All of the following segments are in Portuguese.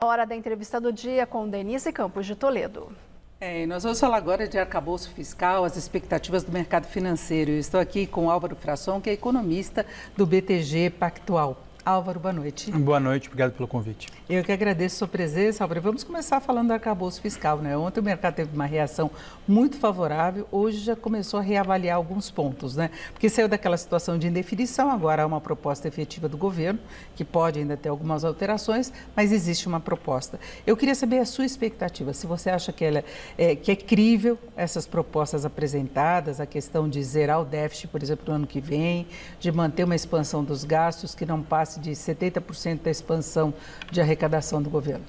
Hora da entrevista do dia com Denise Campos de Toledo. Nós vamos falar agora de arcabouço fiscal, as expectativas do mercado financeiro. Eu estou aqui com Álvaro Frasson, que é economista do BTG Pactual. Álvaro, boa noite. Boa noite, obrigado pelo convite. Eu que agradeço a sua presença, Álvaro. Vamos começar falando do arcabouço fiscal, né? Ontem o mercado teve uma reação muito favorável, hoje já começou a reavaliar alguns pontos, né? Porque saiu daquela situação de indefinição, agora há uma proposta efetiva do governo, que pode ainda ter algumas alterações, mas existe uma proposta. Eu queria saber a sua expectativa, se você acha que que é crível essas propostas apresentadas, a questão de zerar o déficit, por exemplo, no ano que vem, de manter uma expansão dos gastos que não passe de 70% da expansão de arrecadação do governo.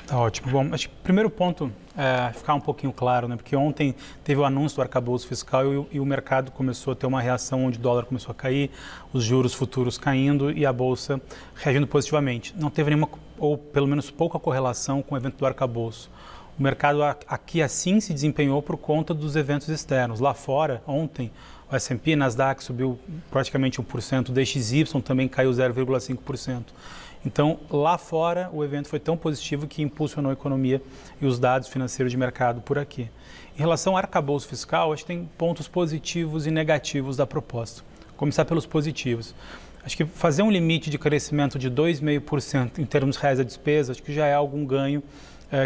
Tá ótimo. Bom, acho que o primeiro ponto é ficar um pouquinho claro, né? Porque ontem teve o anúncio do arcabouço fiscal e o mercado começou a ter uma reação onde o dólar começou a cair, os juros futuros caindo e a Bolsa reagindo positivamente. Não teve nenhuma, ou pelo menos pouca correlação com o evento do arcabouço. O mercado aqui assim se desempenhou por conta dos eventos externos. Lá fora, ontem, o S&P, Nasdaq subiu praticamente 1%, o DXY também caiu 0,5%. Então, lá fora, o evento foi tão positivo que impulsionou a economia e os dados financeiros de mercado por aqui. Em relação ao arcabouço fiscal, acho que tem pontos positivos e negativos da proposta. Começar pelos positivos. Acho que fazer um limite de crescimento de 2,5% em termos reais da despesa, acho que já é algum ganho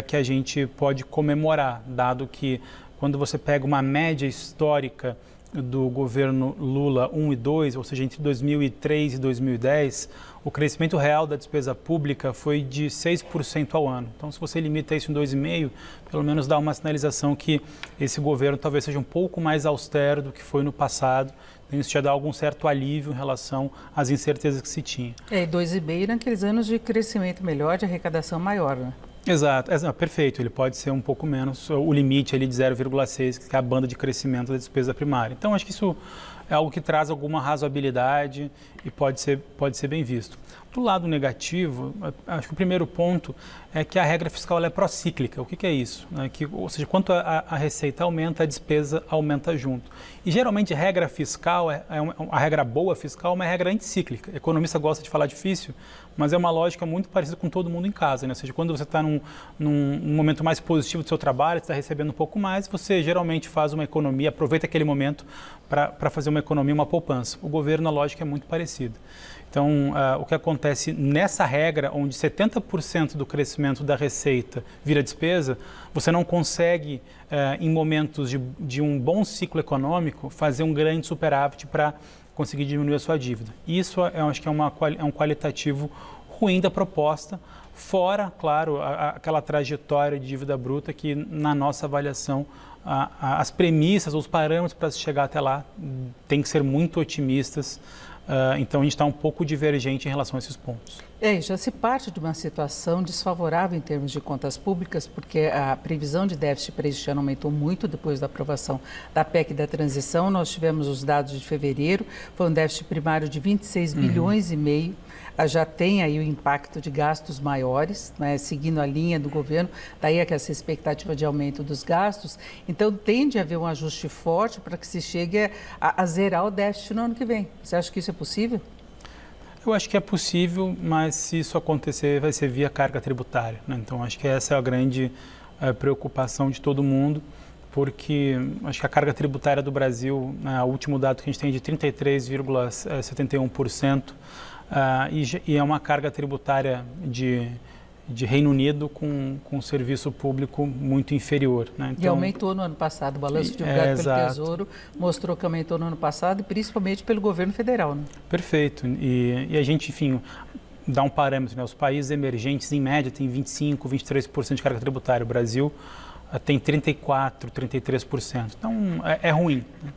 que a gente pode comemorar, dado que quando você pega uma média histórica do governo Lula 1 e 2, ou seja, entre 2003 e 2010, o crescimento real da despesa pública foi de 6% ao ano. Então, se você limita isso em 2,5%, pelo menos dá uma sinalização que esse governo talvez seja um pouco mais austero do que foi no passado. Então, isso já dá algum certo alívio em relação às incertezas que se tinha. E 2,5% naqueles anos de crescimento melhor, de arrecadação maior, né? Exato, perfeito, ele pode ser um pouco menos, o limite ali de 0,6, que é a banda de crescimento da despesa primária. Então, acho que isso é algo que traz alguma razoabilidade e pode ser bem visto. Do lado negativo, acho que o primeiro ponto é que a regra fiscal ela é procíclica. O que é isso? Ou seja, quanto a receita aumenta, a despesa aumenta junto. E geralmente a regra fiscal, a regra boa fiscal é uma regra anticíclica. O economista gosta de falar difícil, mas é uma lógica muito parecida com todo mundo em casa, né? Ou seja, quando você está num momento mais positivo do seu trabalho, você está recebendo um pouco mais, você geralmente faz uma economia, aproveita aquele momento para fazer uma economia, uma poupança. O governo, a lógica é muito parecida. Então, o que acontece nessa regra, onde 70% do crescimento da receita vira despesa, você não consegue, em momentos de um bom ciclo econômico, fazer um grande superávit para conseguir diminuir a sua dívida. Isso, eu acho que é um qualitativo ruim da proposta, fora, claro, aquela trajetória de dívida bruta que, na nossa avaliação, as premissas, os parâmetros para se chegar até lá têm que ser muito otimistas. Então, a gente está um pouco divergente em relação a esses pontos. Já se parte de uma situação desfavorável em termos de contas públicas, porque a previsão de déficit para este ano aumentou muito depois da aprovação da PEC da transição. Nós tivemos os dados de fevereiro, foi um déficit primário de 26 bilhões e meio. Já tem aí o impacto de gastos maiores, né, seguindo a linha do governo, daí essa expectativa de aumento dos gastos. Então, tende a haver um ajuste forte para que se chegue a zerar o déficit no ano que vem. Você acha que isso é possível? Eu acho que é possível, mas se isso acontecer, vai ser via carga tributária, né? Então, acho que essa é a grande preocupação de todo mundo, porque acho que a carga tributária do Brasil, o último dado que a gente tem é de 33,71%, e é uma carga tributária de Reino Unido com serviço público muito inferior, né? Então, e aumentou no ano passado, o balanço divulgado pelo Tesouro mostrou que aumentou no ano passado, e principalmente pelo governo federal, né? Perfeito, e a gente, enfim, dá um parâmetro, né? Os países emergentes, em média, têm 25%, 23% de carga tributária, o Brasil tem 34%, 33%, então é ruim, né?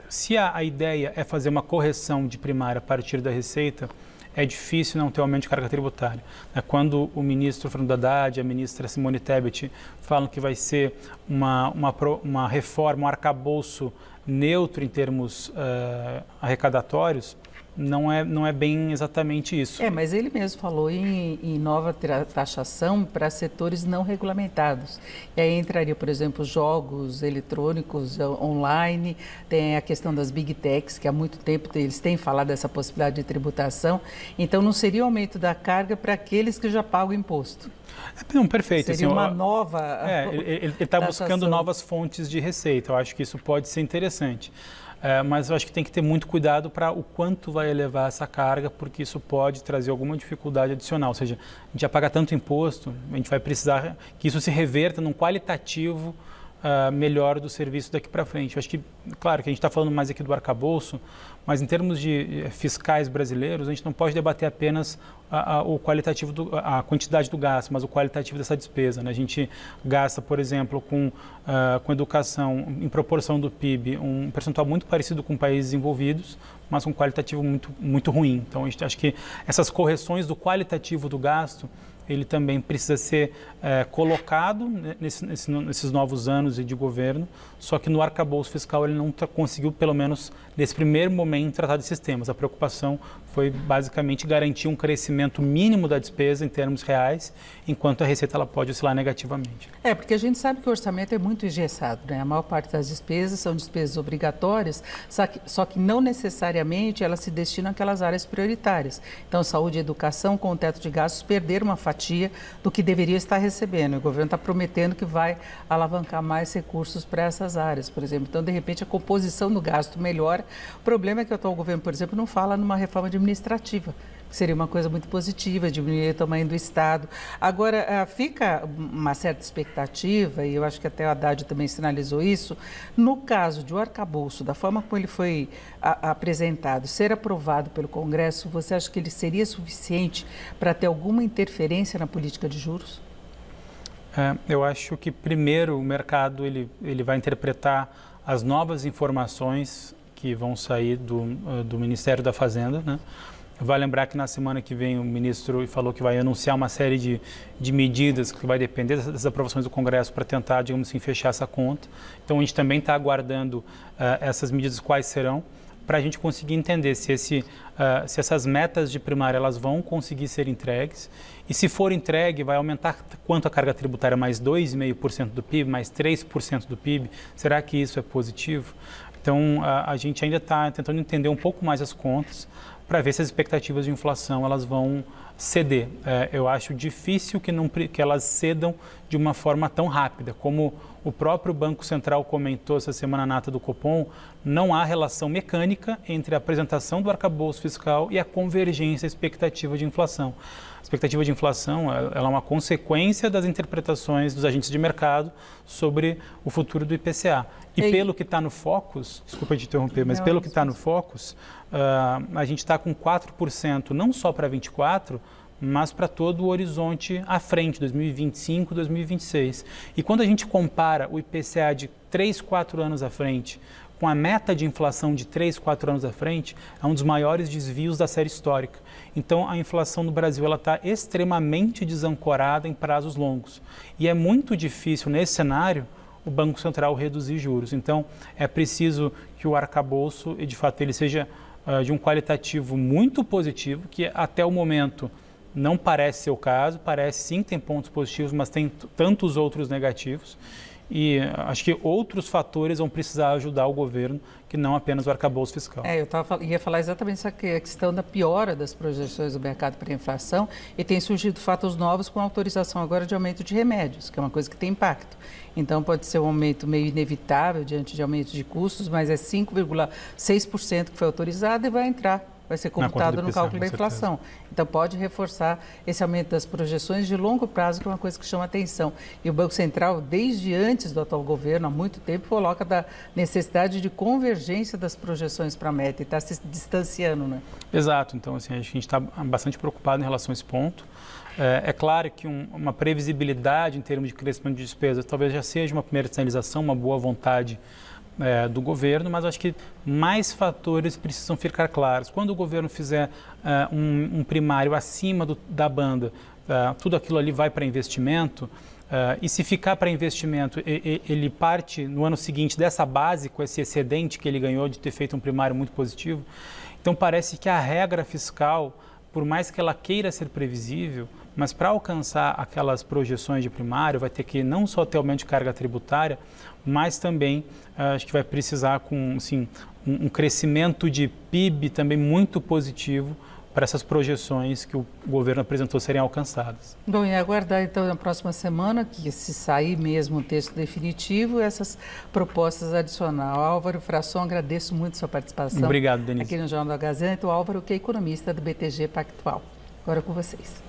Se a ideia é fazer uma correção de primária a partir da receita, é difícil não ter aumento de carga tributária. Quando o ministro Fernando Haddad e a ministra Simone Tebet falam que vai ser uma reforma, um arcabouço neutro em termos arrecadatórios, não é bem exatamente isso. Mas ele mesmo falou em nova taxação para setores não regulamentados. E aí entraria, por exemplo, jogos eletrônicos online, tem a questão das big techs, que há muito tempo eles têm falado dessa possibilidade de tributação. Então, não seria o aumento da carga para aqueles que já pagam imposto. Não, perfeito. Seria assim, uma nova... Ele está buscando novas fontes de receita. Eu acho que isso pode ser interessante. Mas eu acho que tem que ter muito cuidado para o quanto vai elevar essa carga, porque isso pode trazer alguma dificuldade adicional. Ou seja, a gente já paga tanto imposto, a gente vai precisar que isso se reverta num qualitativo melhor do serviço daqui para frente. Eu acho que, claro, que a gente está falando mais aqui do arcabouço, mas em termos de fiscais brasileiros, a gente não pode debater apenas o qualitativo, a quantidade do gasto, mas o qualitativo dessa despesa, né? A gente gasta, por exemplo, com educação, em proporção do PIB, um percentual muito parecido com países desenvolvidos, mas com um qualitativo muito, muito ruim. Então, a gente acha que essas correções do qualitativo do gasto, ele também precisa ser colocado nesses novos anos de governo, só que no arcabouço fiscal ele não conseguiu, pelo menos nesse primeiro momento, tratar desses temas. A preocupação foi basicamente garantir um crescimento mínimo da despesa em termos reais, enquanto a receita ela pode oscilar negativamente. Porque a gente sabe que o orçamento é muito engessado, né? A maior parte das despesas são despesas obrigatórias, só que não necessariamente elas se destinam àquelas áreas prioritárias. Então, saúde e educação, com o teto de gastos, perderam uma fatia do que deveria estar recebendo. O governo está prometendo que vai alavancar mais recursos para essas áreas, por exemplo. Então, de repente, a composição do gasto melhora. O problema é que o atual governo, por exemplo, não fala numa reforma administrativa, que seria uma coisa muito positiva, diminuir o tamanho do Estado. Agora, fica uma certa expectativa, e eu acho que até o Haddad também sinalizou isso, no caso de o arcabouço, da forma como ele foi apresentado, ser aprovado pelo Congresso, você acha que ele seria suficiente para ter alguma interferência na política de juros? Eu acho que, primeiro, o mercado ele vai interpretar as novas informações que vão sair do Ministério da Fazenda, né? Vai lembrar que na semana que vem o ministro falou que vai anunciar uma série de medidas que vai depender das aprovações do Congresso para tentar, digamos assim, fechar essa conta. Então, a gente também está aguardando essas medidas, quais serão, para a gente conseguir entender se essas metas de primária elas vão conseguir ser entregues. E se for entregue, vai aumentar quanto a carga tributária? Mais 2,5% do PIB, mais 3% do PIB? Será que isso é positivo? Então, a gente ainda está tentando entender um pouco mais as contas para ver se as expectativas de inflação elas vão ceder. Eu acho difícil que elas cedam de uma forma tão rápida. Como o próprio Banco Central comentou essa semana na ata do Copom, não há relação mecânica entre a apresentação do arcabouço fiscal e a convergência da expectativa de inflação. A expectativa de inflação ela é uma consequência das interpretações dos agentes de mercado sobre o futuro do IPCA. E pelo que está no Focus, desculpa te interromper, mas pelo que está no Focus, a gente está com 4% não só para 24%, mas para todo o horizonte à frente, 2025, 2026. E quando a gente compara o IPCA de 3, 4 anos à frente com a meta de inflação de 3, 4 anos à frente, é um dos maiores desvios da série histórica. Então, a inflação no Brasil está extremamente desancorada em prazos longos. E é muito difícil, nesse cenário, o Banco Central reduzir juros. Então, é preciso que o arcabouço, de fato, ele seja de um qualitativo muito positivo, que até o momento não parece ser o caso, parece sim que tem pontos positivos, mas tem tantos outros negativos. E acho que outros fatores vão precisar ajudar o governo, que não apenas o arcabouço fiscal. Eu ia falar exatamente essa questão da piora das projeções do mercado para a inflação, e tem surgido fatos novos com autorização agora de aumento de remédios, que é uma coisa que tem impacto. Então, pode ser um aumento meio inevitável diante de aumento de custos, mas é 5,6% que foi autorizado e vai ser computado no cálculo da inflação. Então, pode reforçar esse aumento das projeções de longo prazo, que é uma coisa que chama atenção. E o Banco Central, desde antes do atual governo, há muito tempo, coloca da necessidade de convergência das projeções para a meta e está se distanciando, né? Exato. Então, assim, a gente está bastante preocupado em relação a esse ponto. É claro que uma previsibilidade em termos de crescimento de despesas talvez já seja uma primeira sinalização, uma boa vontade do governo, mas acho que mais fatores precisam ficar claros. Quando o governo fizer um primário acima da banda, tudo aquilo ali vai para investimento, e se ficar para investimento, ele parte no ano seguinte dessa base, com esse excedente que ele ganhou de ter feito um primário muito positivo. Então parece que a regra fiscal, por mais que ela queira ser previsível, mas para alcançar aquelas projeções de primário, vai ter que não só ter aumento de carga tributária, mas também acho que vai precisar com assim, um crescimento de PIB também muito positivo para essas projeções que o governo apresentou serem alcançadas. Bom, e aguardar então na próxima semana, que se sair mesmo o texto definitivo, essas propostas adicionais. Álvaro Frasson, agradeço muito a sua participação. Obrigado, Denise. Aqui no Jornal da Gazeta, o Álvaro, que é economista do BTG Pactual. Agora com vocês.